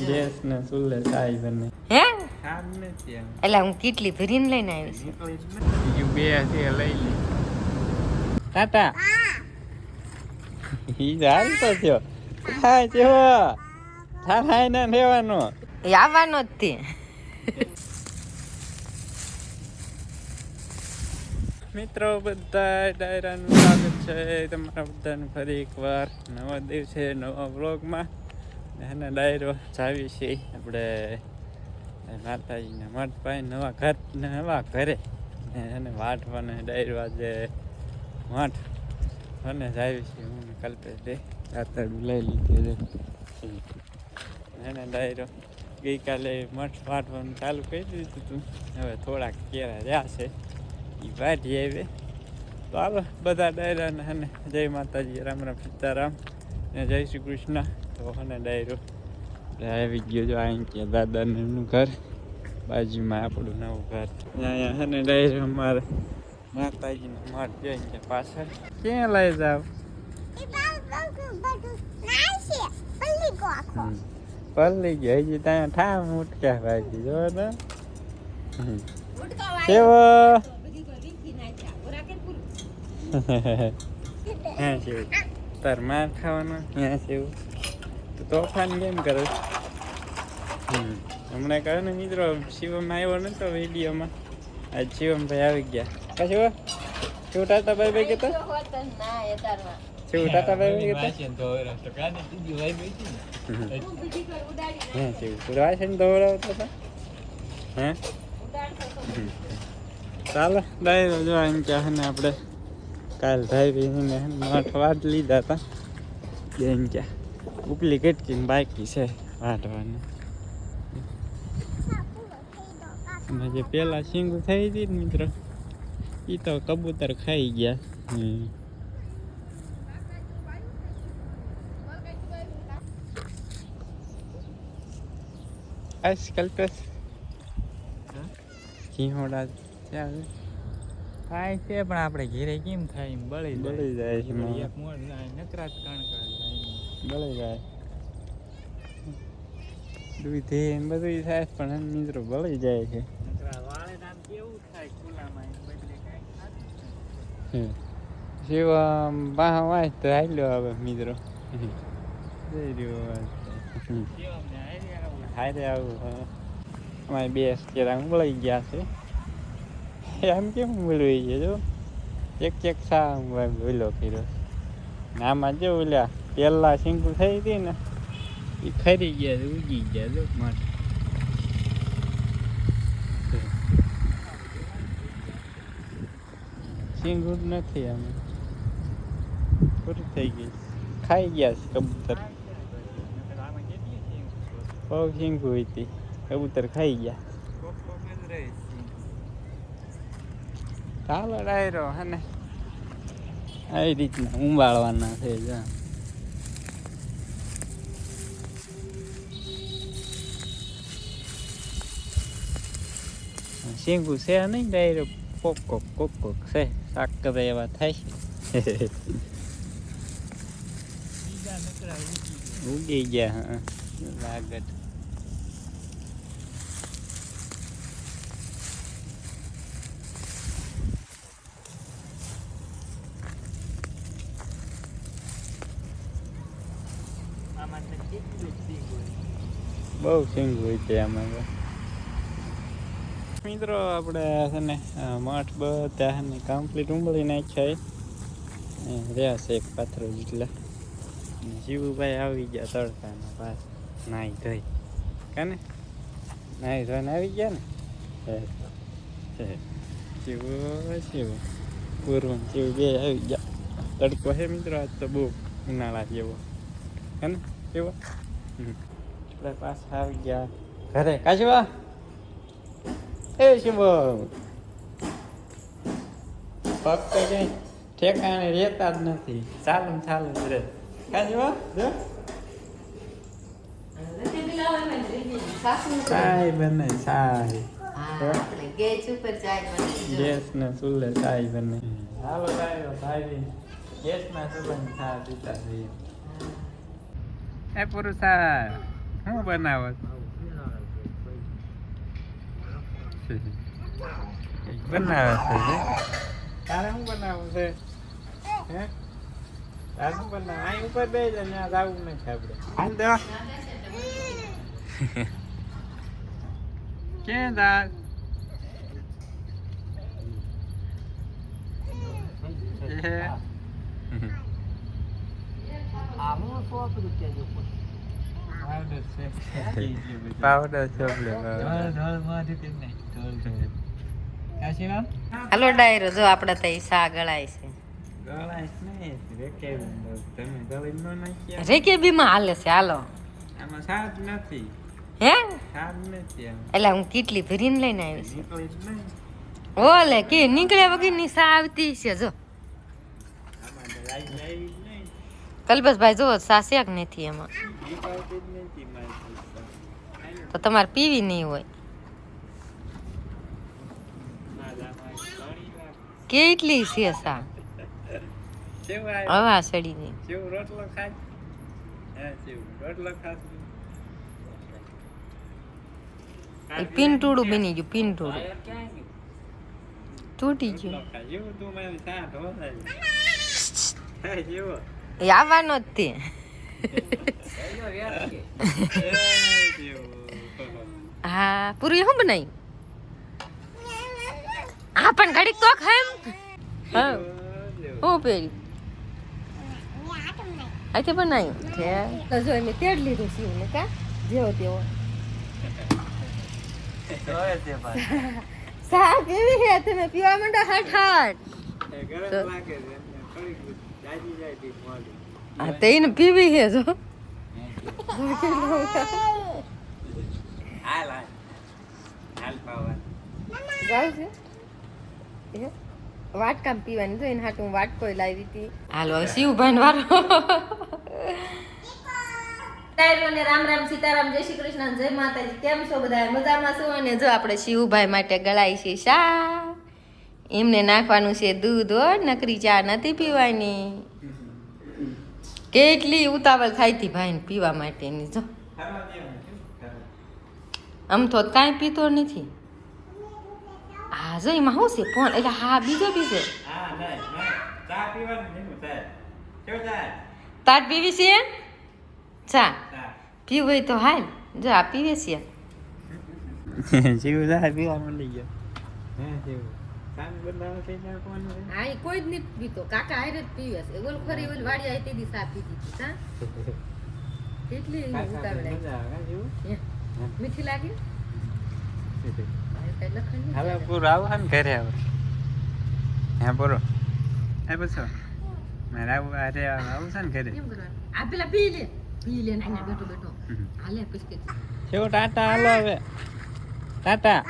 Gas ને ચૂલે ચાય બને. હે કામ નથી એમ. એટલે હું કેટલી ભરીને લઈને આવી છું. બીજું બે છે લઈ લે. ટાટા. ઈ હાલતો થયો. હા જેવો. થાઈ ના રહેવાનો. એ આવવાનો જ તે. મિત્રો બધા ડાયરાનું સ્વાગત છે તમારા બધાનું ફરી એકવાર નવા દિવસે નવા વ્લોગમાં. અને ડાયરો જાવી છે આપણે માતાજીના મઠ પાસે નવા ઘરે અને વાટવાના ડાયરો આજે મઠ અને જાવી છે. હું કલ્પેશ બે રાતડું લઈ લીધું અને ડાયરો ગઈકાલે મઠ વાટવાનું ચાલુ કરી દીધું હતું. હવે થોડાક કેળા રહ્યા છે એ વાટી આવે તો હાલો બધા ડાયરાને અને જય માતાજી, રામ રામ સીતારામ ને જય શ્રી કૃષ્ણ. તો અને ડાયરો આવી ગયો જો અહીં ત્યાં દાદાને એમનું ઘર બાજુમાં આપણું નવું ઘર અહીંયા અને ડાયરો અમારે માતાજીનો મઠ જોઈને ત્યાં પાછળ ક્યાં લઈ જાવ પલ્લી ગયો હજી ત્યાં ઠામ ઉઠક્યા ભાઈ જો ને કેવો હા છે તાર માર ખાવાનો હા છે તો તોફાન કેમ કરે. હમણાં કહે ને મિત્રો શિવમ આવ્યો નતો વિડીયોમાં. આજ શિવમભાઈ આવી ગયા. કા શિવ શું ટાટા ભાઈ ભાઈ કહેતા શું ટાટા ભાઈ ભાઈ કહેતા હા શિવ વાસણ ધોવડાવતો હતા હે. ચાલો ડાયરો જો એમ ક્યાં ને આપણે કાલ ભાઈને મઠ વાટ લીધા હતા બેન ક્યાં ઉપલી કેટલી બાકી છે વાટવાની. અને જે પેલા શીંગું થઈ હતી ને મિત્રો એ તો કબૂતર ખાઈ ગયા. આજકાલ તો ઘીહોડા ત્યાં થાય છે પણ આપણે ઘેરે કેમ થાય બળી જાય છે. એક મોડ નકરાત કણકા બળી જાય દૂધે બધું થાય પણ મિત્રો બળી જાય છે. શિવ બાહ વાય તો હાલ્યો હવે મિત્રો હારે આવું અમારે બે કેરા બળી ગયા છે. એમ કેમ બોલવી છે જો એક સા બોલો કર્યો આમાં જો ઓલ્યા પેલા શીંગું થઈ હતી ને એ ખરી ગયા ઉગી ગયા જો માટે શીંગું નથી આમ પૂરી થઈ ગઈ ખાઈ ગયા છે કબૂતર. બહુ શીંગું હતી કબૂતર ખાઈ ગયા. ચાલો ડાયરો હે ને આવી રીતના ઉંબાળવાના છે. શીંગું છે નહીં ડાયરો કોક કોક છે શાક કરે એવા થાય છે. ઉગી ગયા હા લાગત. બહુ સિંગ હોય છે આમાં મિત્રો. આપણે છે ને મઠ બધા છે ને કમ્પ્લીટ ઉંબળી નાખ્યા રહ્યા છે એક પાથરો જેટલા. શિવુભાઈ આવી ગયા તડકાના પાસ નાહી ધોઈ કાને નાહી ધોઈને આવી ગયા ને શિવ પૂર્વ શિવ બે આવી ગયા. તડકો છે મિત્રો આજ તો બહુ ઉનાળા જેવો હે ને કેવો. આપણે પાછા આવી ગયા ઘરે. કાશવા એ શિવ પગ તો ક્યાંય ઠેકાણે રહેતા જ નથી. ચાલુ જ રે કાશવા જો ચાય બને ચાય ગેસ ને ચૂલે ચાય બને. હાલો ભાઈ ગેસ ના ચૂલે ચા પીતા જઈએ. એ પુરુષા શું બનાવો બનાવે છે તારે શું બનાવવું છે હે તારે શું બનાવ અહીં ઉપર બે જાય ત્યાં જવું નથી આપણે હાલ દેવા ક્યાં દાળ પાવડર ચોપડે હાલો ડાયરો જો આપડે તો સા ગળાય છે રેકેબી માં હાલે છે હાલો આમાં સાદ નથી હે સાદ નથી એટલે હું કેટલી ભરીને લઈને આવી છું નીકળી જ નહીં ઓલે કે નીકળ્યા વગર ની સા આવતી છે જો આમાં તો લાઈ લાવી જ નહીં કલ્પેશભાઈ જો સા શેક નથી એમાં નીકળતી જ નથી મારી તો તમારે પીવી નહીં હોય કેટલી છે સા હવા સડી ગઈ જેવું રોટલો ખાય હે જેવું રોટલો ખાસ એ પિંટુડું બની ગયું પિંટુડું તૂટી ગયું જેવું તું મારી સાથ હે જેવું એ આવવાનો જ તે હા પૂરું શું બનાવ્યું હા પણ ઘડીક તો ખાય હા હું પહેર્યું આથી બનાવ્યું છે તો જો મેં તેડ લીધું શિવને કા જેવો તેવો સા કેવી હે તમે પીવા માંડો હઠ હા તે એને પીવી હે જો જાવ છે વાટકામ પીવાની તો એને હાટ હું વાટકો લાવી હતી હાલો શિવભાઈ વારો ને રામ રામ સીતારામ જય શ્રી કૃષ્ણ જય માતાજી કેમ છો બધા મજામાં છો અને જો આપણે શિવભાઈ માટે ગળાઈ છે શા એમને નાખવાનું છે દૂધ હો નકરી ચા નથી પીવાની કેટલી ઉતાવળ થાય હતી ભાઈને પીવા માટેની જો આમ તો કાંઈ પીતો નથી હા જો એમાં શું છે ફોન એટલે હા બીજો તાટ પીવી છે ચા પીવું હોય તો હાલ જો આ પીવે છે જેવું જાય પીવા મળી ગયો હે જેવું કામ બનાવ થઈ નાખવાનું હા એ કોઈ જ નહીં પીતો કાકા હારે જ પીવે છે ઓલ ખરી ઓલ વાડી આવી તેદી સા પીતી હતી હા કેટલી ઉતાવળાય મજા આવે જેવું મીઠી લાગી હવે પૂરું આવું ને ઘરે આવે હે પૂરો હે પૂછો મારે આવું અરે આવું છે ને ઘરે આ પેલા પી લે ને બેઠો બેઠો હાલે પછી કેવો ટાટા હાલો હવે ટાટા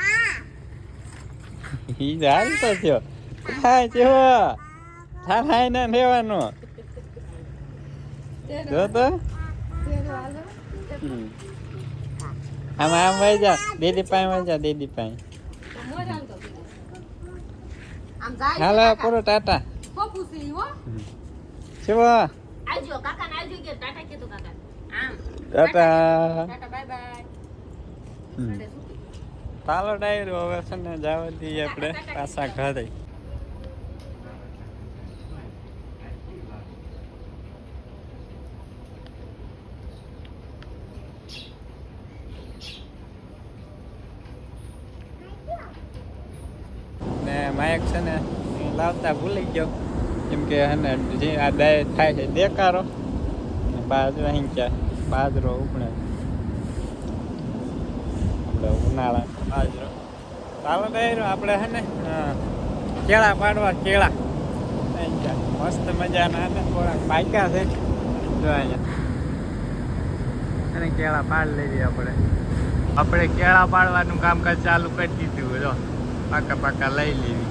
ઈ હાલ તો થયો હા કેવો થાય ને રહેવાનો જો તો આમ વહી જા દીદી પાસે વહી જા દીદી પાસે હાલો પૂરો ટાટા કેવો આવજો કાકા ને આવજો કે ટાટા કે તો કાકા આમ ટાટા ટાટા બાય બાય ચાલો ડાયરો હવે છે ને જવા દઈએ આપણે પાછા ઘરે ને માયક છે ને લાવતા ભૂલી ગયો કેમ કે હે ને જે આ દાય થાય છે દેકારો બાજરો અહીં ક્યાં બાજરો ઉપડે આપણે ઉનાળા બાજરો ચાલો ડાયરો આપણે હે ને કેળા પાડવા કેળા અહીં ક્યાં મસ્ત મજાના હે ને થોડાક પાક્યા છે જો અહીંયા અને કેળા પાડ લઈએ આપણે કેળા પાડવાનું કામકાજ ચાલુ કરી દીધું જો પાકા પાકા લઈ લેવી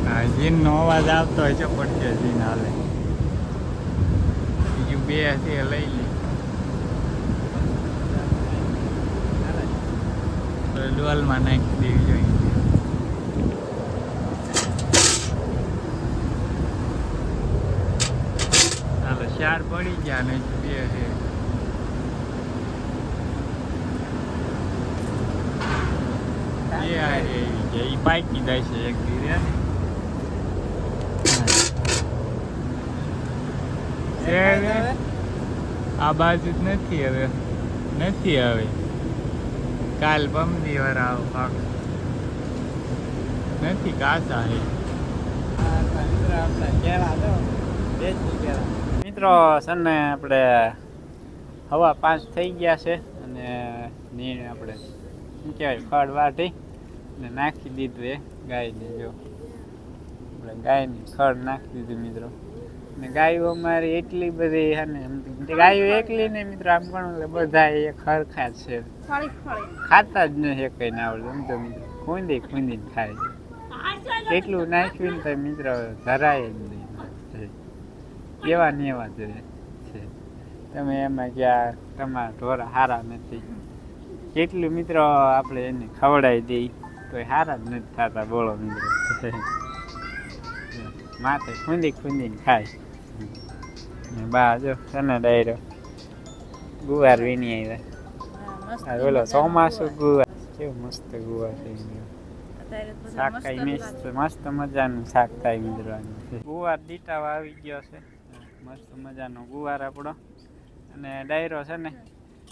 હા જીનનો અવાજ આવતો હોય છે પડશે જીન હાલે બીજું બે છે લઈ લે ડોલમાં નાખી દેવી જોઈએ અને બે છે એ પાકી જાય છે એક ધીરે આ બાજુ જ નથી હવે કાલ બમદી વાર આવો પાક નથી કાચા હે મિત્રો છે ને આપણે હવા 5 થઈ ગયા છે અને નીણ આપણે શું કહેવાય ખડ વાટી ને નાખી દીધું એ ગાયને જો આપણે ગાયની ખડ નાખી દીધું મિત્રો ને ગાયો અમારી એટલી બધી છે ને ગાયો એકલી ને મિત્રો આમ પણ બધા એ ખરખા છે ખાતા જ નથી કઈ ના આવડે એમ તો મિત્રો ખૂંદીને ખાય છે એટલું નાખ્યું ને તો મિત્રો ધરાય જ નહીં એવા ને એવા જ છે તમે એમાં ક્યાં તમારા ઢોરા સારા નથી કેટલું મિત્રો આપણે એને ખવડાવી દઈએ તો એ સારા જ નથી થતા બોલો મિત્રો માથે ખૂંદીને ખાય બા જો તને ડાયરો ગુવાર વીણી આવ્યા બોલો ચોમાસું ગુવાર કેવું મસ્ત ગુવાર થઈ ગયો શાક કાંઈ મસ્ત મજાનું શાક થાય મિત્રો ગુવાર દીટાવા આવી ગયો છે મસ્ત મજાનો ગુવાર આપણો અને ડાયરો છે ને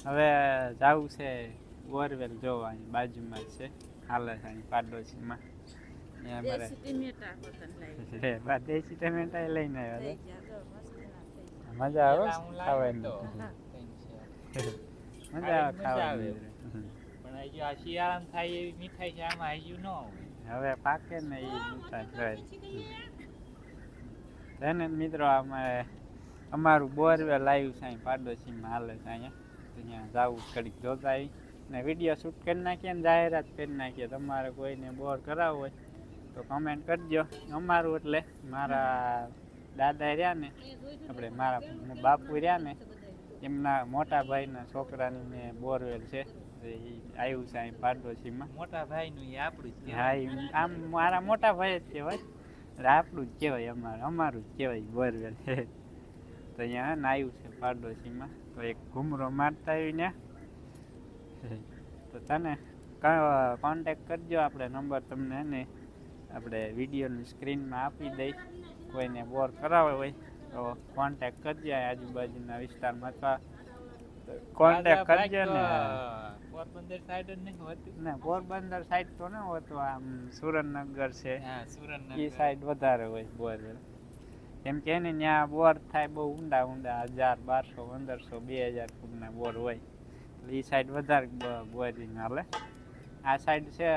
હવે જવું છે બોરવેલ જોવા અહીં બાજુમાં જ છે હાલે છે અહીં પાડોશીમાં દેશી ટમેટા લઈને આવ્યા મજા આવે ખાવાની મજા આવે ખાવાની પણ હજુ આ શિયાળામાં થાય એવી મીઠાઈ છે આમાં હજુ ન હોય હવે પાકે ને એ મીઠાઈ છે ને મિત્રો અમારું બોરવેલ આવ્યું છે અહીં પાડોશીમાં હાલે છે અહીંયા જવું ઘડીક જોતા આવી ને વિડીયો શૂટ કરી નાખીએ ને જાહેરાત કરી નાખીએ તમારે કોઈને બોર કરાવવું હોય તો કમેન્ટ કરજો અમારું એટલે મારા દાદા રહ્યા ને આપણે મારા બાપુ રહ્યા ને એમના મોટા ભાઈના છોકરાની મેં બોરવેલ છે એ આવ્યું છે અહીં પાડોશીમાં મોટા ભાઈનું એ આપણું જ હા આમ મારા મોટા ભાઈ જ કહેવાય એટલે આપણું જ કહેવાય અમારું જ કહેવાય બોરવેલ તો અહીંયા ને આવ્યું છે પાડોશીમાં તો એક ઘૂમરો મારતા આવીને તો તને કોન્ટેક કરજો આપણે નંબર તમને ને આપણે વિડીયોની સ્ક્રીનમાં આપી દઈ કોઈને બોર કરાવે હોય તો કોન્ટેક કરજો આજુબાજુના વિસ્તારમાં અથવા કોન્ટેક કરજો ને પોરબંદર સાઈડ જ નહીં હોતી ને પોરબંદર સાઈડ તો ન હોતું આમ સુરેન્દ્રનગર છે સુરેન્દ્રનગર એ સાઈડ વધારે હોય બોરવેલ કેમ કે એને ત્યાં બોર થાય બહુ ઊંડા 1000 1200 1500 2000 ફૂટના બોર હોય એટલે એ સાઈડ વધારે બોરિંગ હાલે આ સાઈડ છે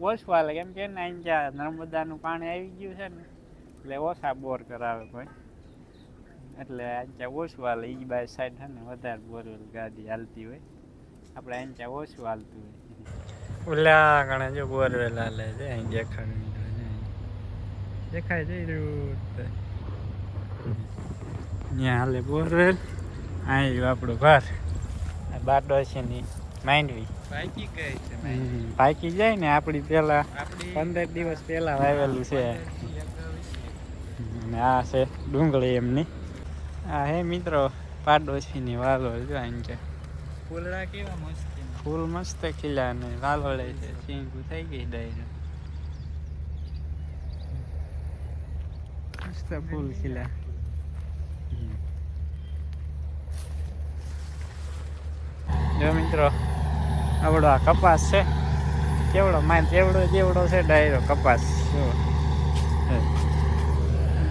ઓછું હાલે કેમ કે ને અહીં ત્યાં નર્મદાનું પાણી આવી ગયું છે ને એટલે ઓછા બોર કરાવે કોઈ એટલે અહીંયા ઓછું હાલે એ બાય સાઈડ છે ને વધારે બોરવેલ ગાડી હાલતી હોય આપણે અહીંયા ઓછું હાલતું હોય ઓલા ઘણા જો બોરવેલ હાલે છે અહીં દેખાય જઈ રહ્યું ત્યાં હાલે બોરવેલ અહીં આપણું ઘર બારડોશીની માંડવી પાકી જાય ને આપણી પેલા 15 દિવસ પહેલા વાવેલું છે અને આ છે ડુંગળી એમની આ હે મિત્રો પાડોશીની વાલોળ જો અહીં છે ફૂલડા કેવા મસ્ત ફૂલ મસ્ત ખીલ્યા ને વાલોળે છે ચીંકું થઈ ગઈ ડાયરો મસ્ત ફૂલ ખીલ્યા જો મિત્રો આવડો આ કપાસ છે કેવડો માન જેવડો છે ડાયરો કપાસ જો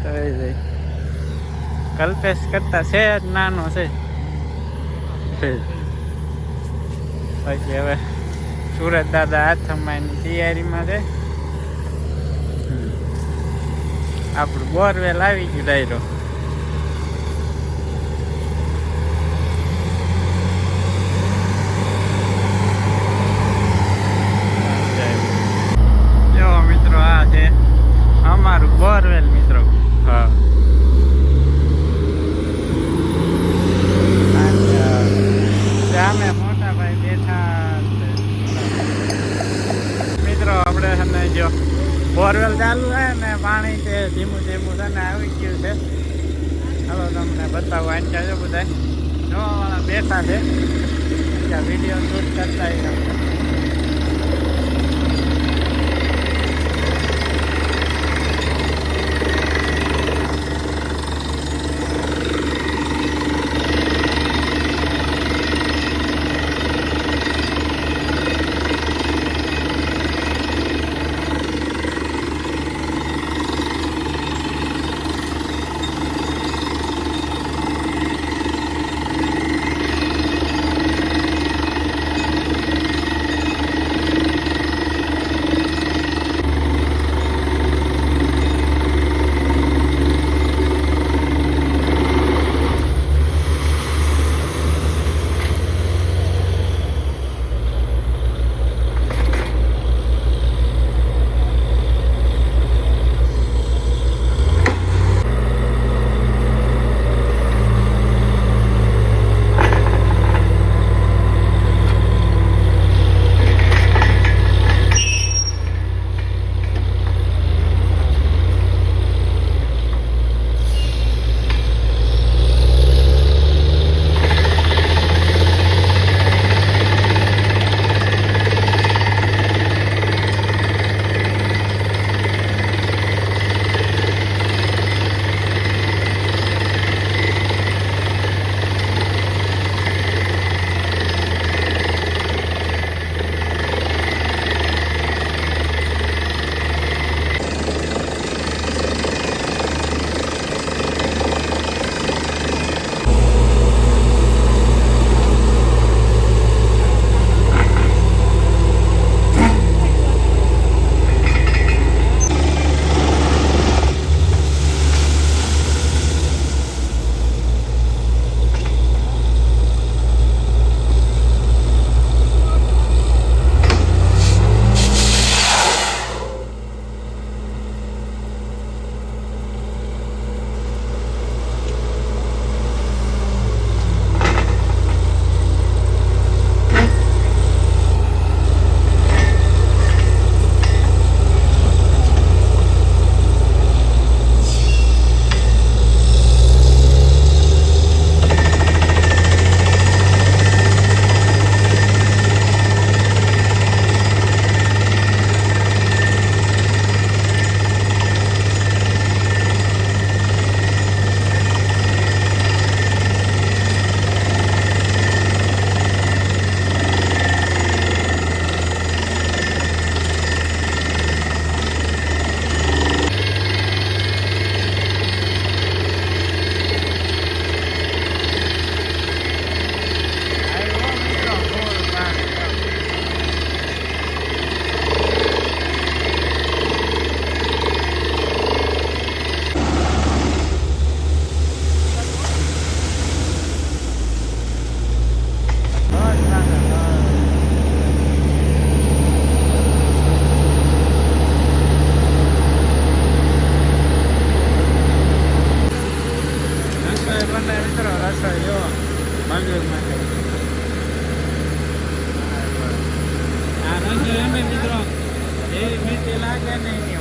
તો એ જાય કલ્પેશ કરતા છે જ નાનો છે પછી હવે સુરત દાદા હાથમાની તૈયારીમાં છે આપણું બોરવેલ આવી ગયું ડાયરો મિત્રો આ છે અમારું બોરવેલ મિત્રો હા સામે મોટા ભાઈ બેઠા મિત્રો આપણે છે જો બોરવેલ ચાલુ છે ને પાણી છે ધીમું છે ને આવી ગયું છે ચાલો તમને બતાવો વાંચ્યા છે બધા જોવાવાળા બેઠા છે ત્યાં વિડીયો શૂટ કરતા આપણે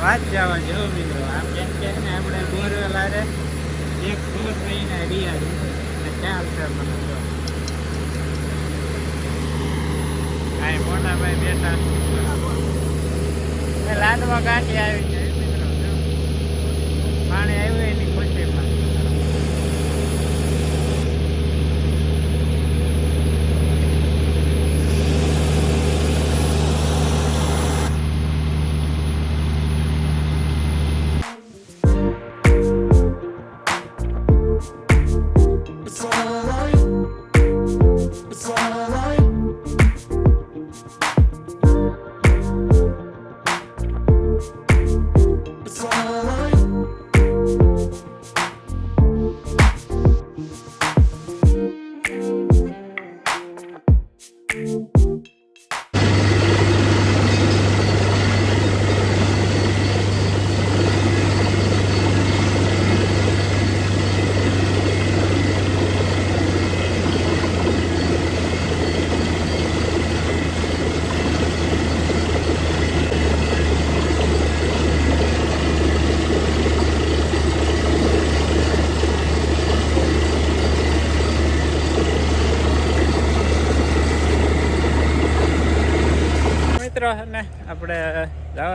વાત જવા જેવો મિત્રો આમ જેમ કે ને આપણે બોરવેલા રે એક દોઢ મહિના રિયા અને ક્યાં છે મને જો આ મોટા ભાઈ બેઠા લાડવા ગાંઠી આવી જાય મિત્રો પાણી આવ્યું એની ખુશીમાં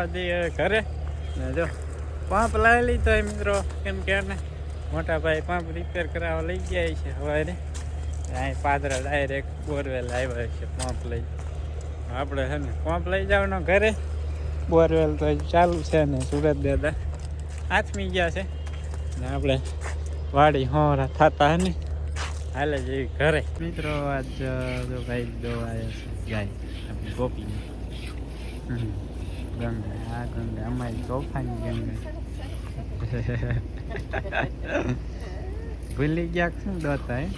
જવા દઈએ હવે ઘરે ને જો પંપ લાવી લીધો હોય મિત્રો કેમ કે એને મોટા ભાઈ પંપ રિપેર કરાવવા લઈ ગયા છે સવારે અહીં પાદરા ડાયરેક્ટ બોરવેલ આવ્યા છે પંપ લઈ આપણે છે ને પંપ લઈ જવાનો ઘરે બોરવેલ તો હજી ચાલુ છે ને સુરત દાદા આથમી ગયા છે ને આપણે વાડી હોરા થતા હે ને હાલે જેવી ઘરે મિત્રો આજ જો ભાઈ દવા આવ્યા છે ગાય આપણી ગોપી ગંગા આ ગંગા અમારી તોફાની ગંગા ભૂલી ગયા શું દોતા હે